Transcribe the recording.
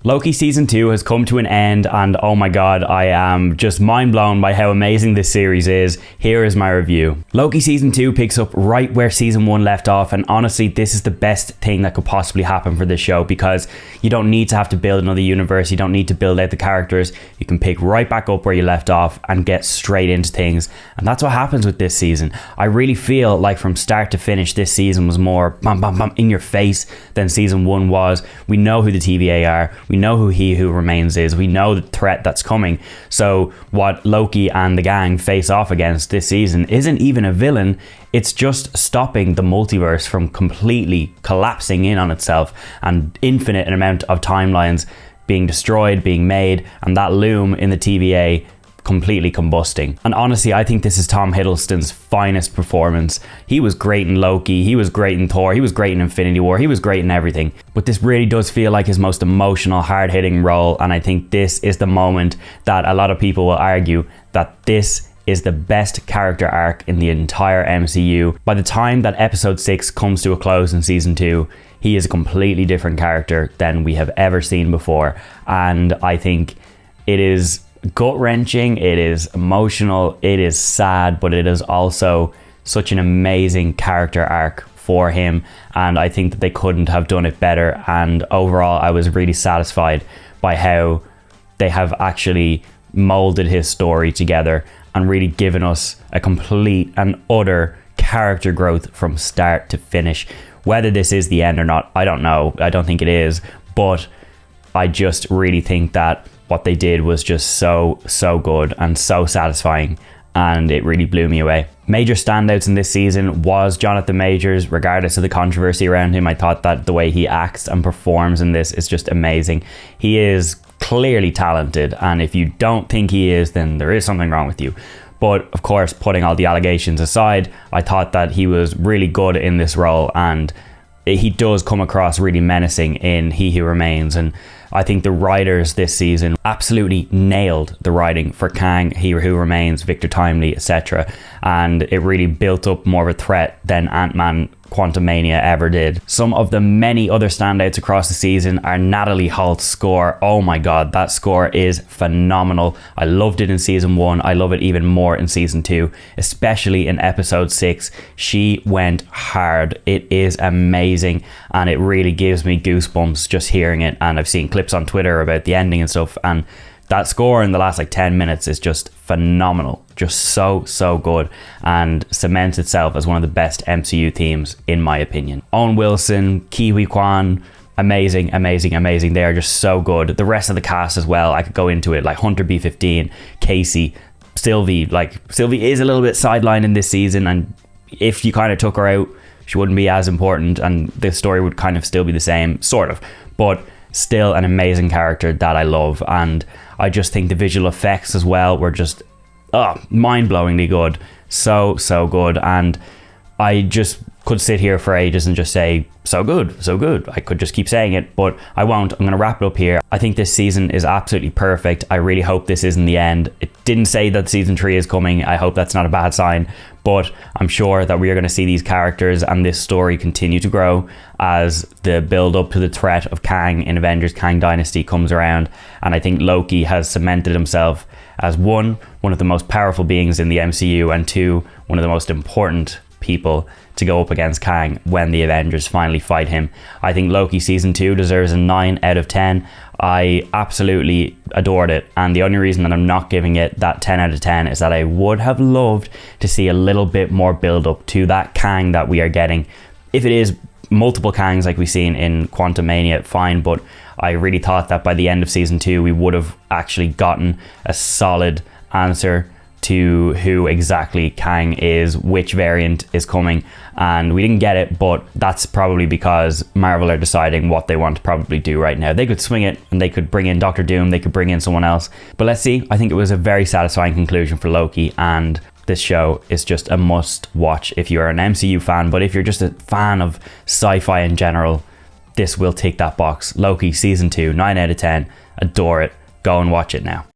Loki season 2 has come to an end, and oh my god, I am just mind blown by how amazing this series is. Here is my review. Loki season 2 picks up right where season 1 left off, and honestly this is the best thing that could possibly happen for this show, because you don't need to have to build another universe, you don't need to build out the characters, you can pick right back up where you left off and get straight into things, and that's what happens with this season. I really feel like from start to finish this season was more bam bam bam in your face than season 1 was. We know who the TVA are, we know who He Who Remains is, we know the threat that's coming, so what Loki and the gang face off against this season isn't even a villain, it's just stopping the multiverse from completely collapsing in on itself and infinite amount of timelines being destroyed, being made, and that loom in the TVA completely combusting. And honestly, I think this is Tom Hiddleston's finest performance. He was great in Loki, he was great in Thor, he was great in Infinity War, he was great in everything. But this really does feel like his most emotional, hard-hitting role, and I think this is the moment that a lot of people will argue that this is the best character arc in the entire MCU. By the time that episode 6 comes to a close in season 2, he is a completely different character than we have ever seen before, and I think it is gut-wrenching, it is emotional, it is sad, but it is also such an amazing character arc for him, and I think that they couldn't have done it better. And overall I was really satisfied by how they have actually molded his story together and really given us a complete and utter character growth from start to finish. Whether this is the end or not, I don't know, I don't think it is, but I just really think that what they did was just so good and so satisfying, and it really blew me away. Major standouts in this season was Jonathan Majors. Regardless of the controversy around him, I thought that the way he acts and performs in this is just amazing. He is clearly talented, and if you don't think he is, then there is something wrong with you. But of course, putting all the allegations aside, I thought that he was really good in this role, and he does come across really menacing in He Who Remains, and I think the writers this season absolutely nailed the writing for Kang, He Who Remains, Victor Timely, etc. And it really built up more of a threat than Ant-Man Quantumania ever did. Some of the many other standouts across the season are Natalie Holt's score. Oh my god, that score is phenomenal. I loved it in season 1, I love it even more in season 2, especially in episode 6. She went hard. It is amazing, and it really gives me goosebumps just hearing it, and I've seen clips on Twitter about the ending and stuff, and that score in the last 10 minutes is just phenomenal, just so good, and cements itself as one of the best MCU themes in my opinion. Owen Wilson, Kiwi Kwan, amazing. They are just so good. The rest of the cast as well, I could go into it, like Hunter B15, Casey, Sylvie. Like Sylvie is a little bit sidelined in this season, and if you kind of took her out, she wouldn't be as important, and the story would kind of still be the same, sort of, but still an amazing character that I love. And I just think the visual effects as well were just mind-blowingly good, so good, and I just could sit here for ages and just say so good. I could just keep saying it, but I won't. I'm gonna wrap it up here. I think this season is absolutely perfect. I really hope this isn't the end. It didn't say that season 3 is coming. I hope that's not a bad sign, but I'm sure that we are going to see these characters and this story continue to grow as the build up to the threat of Kang in Avengers Kang Dynasty comes around. And I think Loki has cemented himself as one of the most powerful beings in the MCU, and 2, one of the most important people to go up against Kang when the Avengers finally fight him. I think Loki season 2 deserves a 9 out of 10. I absolutely adored it, and the only reason that I'm not giving it that 10 out of 10 is that I would have loved to see a little bit more build up to that Kang that we are getting. If it is multiple Kangs like we've seen in Quantumania, fine, but I really thought that by the end of season 2 we would have actually gotten a solid answer to who exactly Kang is, which variant is coming, and we didn't get it, but that's probably because Marvel are deciding what they want to probably do right now. They could swing it and they could bring in Doctor Doom, they could bring in someone else, but let's see. I think it was a very satisfying conclusion for Loki, and this show is just a must watch if you're an MCU fan, but if you're just a fan of sci-fi in general, this will tick that box. Loki season 2, 9 out of 10, adore it. Go and watch it now.